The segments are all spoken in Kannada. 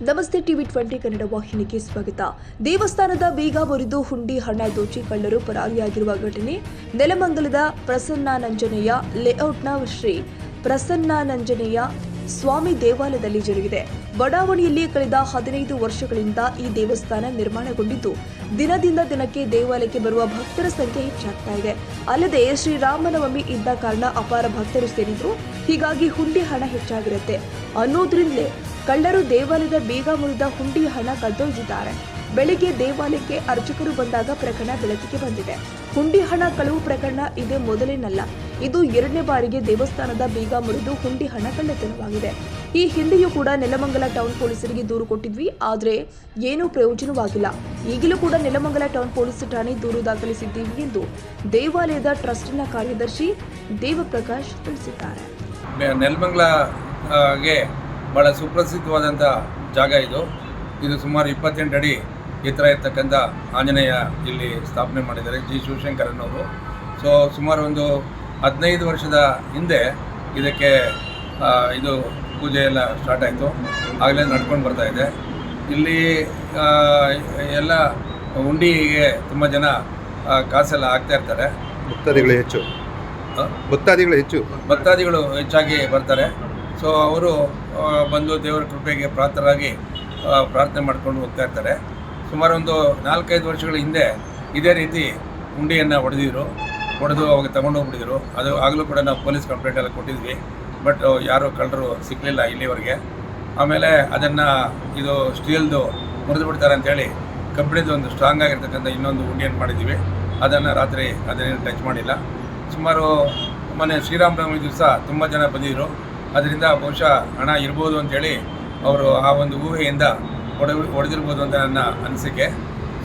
ನಮಸ್ತೆ ಟಿವಿ 20 ಕನ್ನಡ ವಾಹಿನಿಗೆ ಸ್ವಾಗತ. ದೇವಸ್ಥಾನದ ಬೀಗ ಮುರಿದು ಹುಂಡಿ ಹಣ ದೋಚಿ ಕಳ್ಳರು ಪರಾರಿಯಾಗಿರುವ ಘಟನೆ ನೆಲಮಂಗಲದ ಪ್ರಸನ್ನಾನಂಜನೇಯ ಲೇಔಟ್ನ ಶ್ರೀ ಪ್ರಸನ್ನಾನಂಜನೇಯ ಸ್ವಾಮಿ ದೇವಾಲಯದಲ್ಲಿ ಜರುಗಿದೆ. ಬಡಾವಣೆಯಲ್ಲಿ ಕಳೆದ 15 ವರ್ಷಗಳಿಂದ ಈ ದೇವಸ್ಥಾನ ನಿರ್ಮಾಣಗೊಂಡಿದ್ದು ದಿನದಿಂದ ದಿನಕ್ಕೆ ದೇವಾಲಯಕ್ಕೆ ಬರುವ ಭಕ್ತರ ಸಂಖ್ಯೆ ಹೆಚ್ಚಾಗ್ತಾ ಇದೆ. ಅಲ್ಲದೆ ಶ್ರೀರಾಮನವಮಿ ಇದ್ದ ಕಾರಣ ಅಪಾರ ಭಕ್ತರು ಸೇರಿದ್ರು. ಹೀಗಾಗಿ ಹುಂಡಿ ಹಣ ಹೆಚ್ಚಾಗಿರುತ್ತೆ ಅನ್ನೋದ್ರಿಂದಲೇ ಕಳ್ಳರು ದೇವಾಲಯದ ಬೀಗ ಮುರಿದ ಹುಂಡಿ ಹಣ ಕದ್ದೊಯ್ದಿದ್ದಾರೆ. ಬೆಳಿಗ್ಗೆ ದೇವಾಲಯಕ್ಕೆ ಅರ್ಚಕರು ಬಂದಾಗ ಪ್ರಕರಣ ಬೆಳಕಿಗೆ ಬಂದಿದೆ. ಹುಂಡಿ ಹಣ ಕಳವು ಪ್ರಕರಣ ಇದೇ ಮೊದಲೇನಲ್ಲ. ಇದು 2ನೇ ಬಾರಿಗೆ ದೇವಸ್ಥಾನದ ಬೀಗ ಮುರಿದು ಹುಂಡಿ ಹಣ ಕಳ್ಳತನವಾಗಿದೆ. ಈ ಹಿಂದೆಯೂ ಕೂಡ ನೆಲಮಂಗಲ ಟೌನ್ ಪೊಲೀಸರಿಗೆ ದೂರು ಕೊಟ್ಟಿದ್ವಿ, ಆದರೆ ಏನೂ ಪ್ರಯೋಜನವಾಗಿಲ್ಲ. ಈಗಲೂ ಕೂಡ ನೆಲಮಂಗಲ ಟೌನ್ ಪೊಲೀಸ್ ಠಾಣೆ ದೂರು ದಾಖಲಿಸಿದ್ದೀವಿ ಎಂದು ದೇವಾಲಯದ ಟ್ರಸ್ಟ್ನ ಕಾರ್ಯದರ್ಶಿ ದೇವಪ್ರಕಾಶ್ ತಿಳಿಸಿದ್ದಾರೆ. ನೆಲಮಂಗಲಗೆ ಭಾಳ ಸುಪ್ರಸಿದ್ಧವಾದಂಥ ಜಾಗ ಇದು ಸುಮಾರು 28 ಅಡಿ ಎತ್ತರ ಇರ್ತಕ್ಕಂಥ ಆಂಜನೇಯ ಇಲ್ಲಿ ಸ್ಥಾಪನೆ ಮಾಡಿದ್ದಾರೆ ಜಿ ಶಿವಶಂಕರನ್ನವರು. ಸೊ ಸುಮಾರು ಒಂದು 15 ವರ್ಷದ ಹಿಂದೆ ಇದಕ್ಕೆ ಇದು ಪೂಜೆ ಎಲ್ಲ ಸ್ಟಾರ್ಟ್ ಆಯಿತು. ಆಗಲೇ ನಡ್ಕೊಂಡು ಬರ್ತಾ ಇದೆ. ಇಲ್ಲಿ ಎಲ್ಲ ಹುಂಡಿಗೆ ತುಂಬ ಜನ ಕಾಸೆಲ್ಲ ಹಾಕ್ತಾ ಇರ್ತಾರೆ. ಭಕ್ತಾದಿಗಳು ಹೆಚ್ಚಾಗಿ ಬರ್ತಾರೆ. ಸೊ ಅವರು ಬಂದು ದೇವರ ಕೃಪೆಗೆ ಪಾತ್ರರಾಗಿ ಪ್ರಾರ್ಥನೆ ಮಾಡ್ಕೊಂಡು ಹೋಗ್ತಾ ಇರ್ತಾರೆ. ಸುಮಾರು ಒಂದು 4-5 ವರ್ಷಗಳ ಹಿಂದೆ ಇದೇ ರೀತಿ ಹುಂಡಿಯನ್ನು ಹೊಡೆದು ಅವಾಗ ತಗೊಂಡೋಗ್ಬಿಟ್ಟಿದ್ರು. ಅದು ಆಗಲೂ ಕೂಡ ನಾವು ಪೊಲೀಸ್ ಕಂಪ್ಲೇಂಟ್ ಎಲ್ಲ ಕೊಟ್ಟಿದ್ವಿ. ಬಟ್ ಯಾರೂ ಕಳ್ಳರು ಸಿಕ್ಕಲಿಲ್ಲ ಇಲ್ಲಿವರೆಗೆ. ಆಮೇಲೆ ಅದನ್ನು ಇದು ಸ್ಟೀಲ್ದು ಮುರಿದು ಬಿಡ್ತಾರೆ ಅಂಥೇಳಿ ಕಬ್ಬಿಣದ ಒಂದು ಸ್ಟ್ರಾಂಗ್ ಆಗಿರ್ತಕ್ಕಂಥ ಇನ್ನೊಂದು ಹುಂಡಿಯನ್ನು ಮಾಡಿದ್ದೀವಿ. ಅದನ್ನು ರಾತ್ರಿ ಅದನ್ನೇನು ಟಚ್ ಮಾಡಿಲ್ಲ. ಸುಮಾರು ಮೊನ್ನೆ ಶ್ರೀರಾಮನವಮಿ ದಿವಸ ತುಂಬ ಜನ ಬಂದಿದ್ದರು. ಅದರಿಂದ ಬಹುಶಃ ಹಣ ಇರ್ಬೋದು ಅಂಥೇಳಿ ಅವರು ಆ ಒಂದು ಊಹೆಯಿಂದ ಹೊಡೆದಿರ್ಬೋದು ಅಂತ ನನ್ನ ಅನಿಸಿಕೆ.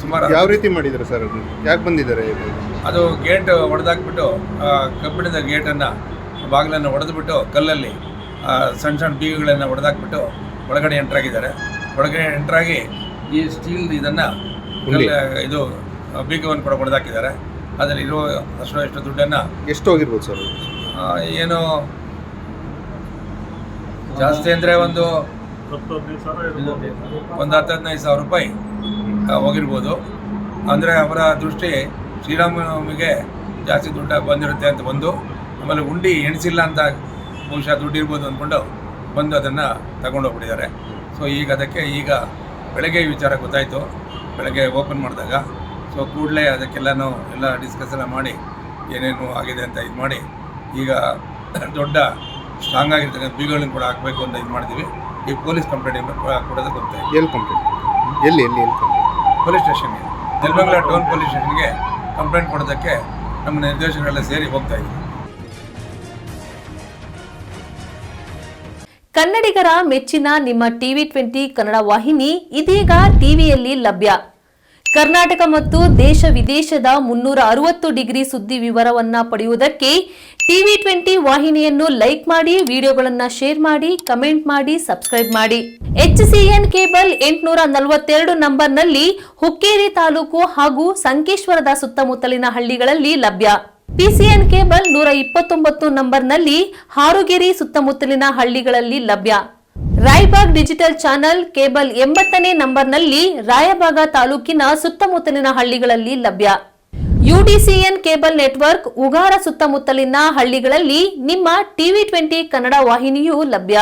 ಸುಮಾರು ಯಾವ ರೀತಿ ಮಾಡಿದ್ದಾರೆ ಸರ್? ಯಾಕೆ ಬಂದಿದ್ದಾರೆ? ಅದು ಗೇಟ್ ಹೊಡೆದಾಕ್ಬಿಟ್ಟು ಕಬ್ಬಿಣದ ಗೇಟನ್ನು ಬಾಗಿಲನ್ನು ಹೊಡೆದುಬಿಟ್ಟು ಕಲ್ಲಲ್ಲಿ ಸಣ್ಣ ಸಣ್ಣ ಬೀಗಗಳನ್ನು ಹೊಡೆದಾಕ್ಬಿಟ್ಟು ಒಳಗಡೆ ಎಂಟ್ರಾಗಿದ್ದಾರೆ. ಒಳಗಡೆ ಎಂಟ್ರಾಗಿ ಈ ಸ್ಟೀಲ್ ಇದನ್ನು ಇದು ಬೀಗವನ್ನು ಕೂಡ ಹೊಡೆದಾಕಿದ್ದಾರೆ. ಅದರಲ್ಲಿ ಇರೋ ಎಷ್ಟು ದುಡ್ಡನ್ನು ಎಷ್ಟು ಹೋಗಿರ್ಬೋದು ಸರ್? ಏನು ಜಾಸ್ತಿ ಅಂದರೆ ಒಂದು 10-15 ಸಾವಿರ ರೂಪಾಯಿ ಹೋಗಿರ್ಬೋದು. ಅಂದರೆ ಅವರ ದೃಷ್ಟಿ ಶ್ರೀರಾಮನವಮಿಗೆ ಜಾಸ್ತಿ ದುಡ್ಡು ಬಂದಿರುತ್ತೆ ಅಂತ ಬಂದು, ಆಮೇಲೆ ಹುಂಡಿ ಎಣಿಸಿಲ್ಲ ಅಂತ ಬಹುಶಃ ದುಡ್ಡು ಇರ್ಬೋದು ಅಂದ್ಕೊಂಡು ಬಂದು ಅದನ್ನು ತಗೊಂಡೋಗ್ಬಿಟ್ಟಿದ್ದಾರೆ. ಸೊ ಈಗ ಬೆಳಗ್ಗೆ ಈ ವಿಚಾರ ಗೊತ್ತಾಯಿತು. ಬೆಳಗ್ಗೆ ಓಪನ್ ಮಾಡಿದಾಗ ಸೊ ಕೂಡಲೇ ಅದಕ್ಕೆಲ್ಲನೂ ಎಲ್ಲ ಡಿಸ್ಕಸ್ ಎಲ್ಲ ಮಾಡಿ ಏನೇನು ಆಗಿದೆ ಅಂತ ಇದು ಮಾಡಿ ಈಗ ದೊಡ್ಡ ಸ್ಟ್ರಾಂಗ್ ಆಗಿರ್ತಕ್ಕಂಥ ಬೀಗಳನ್ನು ಕೂಡ ಹಾಕಬೇಕು ಅಂತ ಇದು ಮಾಡಿದ್ದೀವಿ. ಈ ಪೊಲೀಸ್ ಕಂಪ್ಲೇಂಟ್ ಕೊಡೋದಕ್ಕೆ ಹೋಗ್ತಾ ಇದೆ. ಎಲ್ಲಿ ಕಂಪ್ಲೇಂಟ್? ಎಲ್ಲಿ ಪೊಲೀಸ್ ಸ್ಟೇಷನ್ಗೆ, ನೆಲಮಂಗಲ ಟೌನ್ ಪೊಲೀಸ್ ಸ್ಟೇಷನ್ಗೆ ಕಂಪ್ಲೇಂಟ್ ಕೊಡೋದಕ್ಕೆ ನಮ್ಮ ನಿರ್ದೇಶಕರೆಲ್ಲ ಸೇರಿ ಹೋಗ್ತಾ ಇದ್ದೀವಿ. ಕನ್ನಡಿಗರ ಮೆಚ್ಚಿನ ನಿಮ್ಮ ಟಿವಿ 20 ಕನ್ನಡ ವಾಹಿನಿ ಇದೀಗ ಟಿವಿಯಲ್ಲಿ ಲಭ್ಯ. ಕರ್ನಾಟಕ ಮತ್ತು ದೇಶ ವಿದೇಶದ 360 ಡಿಗ್ರಿ ಸುದ್ದಿ ವಿವರವನ್ನ ಪಡೆಯುವುದಕ್ಕೆ ಟಿವಿ 20 ವಾಹಿನಿಯನ್ನು ಲೈಕ್ ಮಾಡಿ, ವಿಡಿಯೋಗಳನ್ನು ಶೇರ್ ಮಾಡಿ, ಕಮೆಂಟ್ ಮಾಡಿ, ಸಬ್ಸ್ಕ್ರೈಬ್ ಮಾಡಿ. HCN ಕೇಬಲ್ 842 ನಂಬರ್ನಲ್ಲಿ ಹುಕ್ಕೇರಿ ತಾಲೂಕು ಹಾಗೂ ಸಂಕೇಶ್ವರದ ಸುತ್ತಮುತ್ತಲಿನ ಹಳ್ಳಿಗಳಲ್ಲಿ ಲಭ್ಯ. PCN ಕೇಬಲ್ 129 ನಂಬರ್ನಲ್ಲಿ ಹಾರುಗೆರೆ ಸುತ್ತಮುತ್ತಲಿನ ಹಳ್ಳಿಗಳಲ್ಲಿ ಲಭ್ಯ. ರಾಯಬಾಗ್ ಡಿಜಿಟಲ್ ಚಾನೆಲ್ ಕೇಬಲ್ 80ನೇ ನಂಬರ್ನಲ್ಲಿ ರಾಯಬಾಗ ತಾಲೂಕಿನ ಸುತ್ತಮುತ್ತಲಿನ ಹಳ್ಳಿಗಳಲ್ಲಿ ಲಭ್ಯ. UDCN ಕೇಬಲ್ ನೆಟ್ವರ್ಕ್ ಉಗಾರ ಸುತ್ತಮುತ್ತಲಿನ ಹಳ್ಳಿಗಳಲ್ಲಿ ನಿಮ್ಮ ಟಿವಿ 20 ಕನ್ನಡ ವಾಹಿನಿಯೂ ಲಭ್ಯ.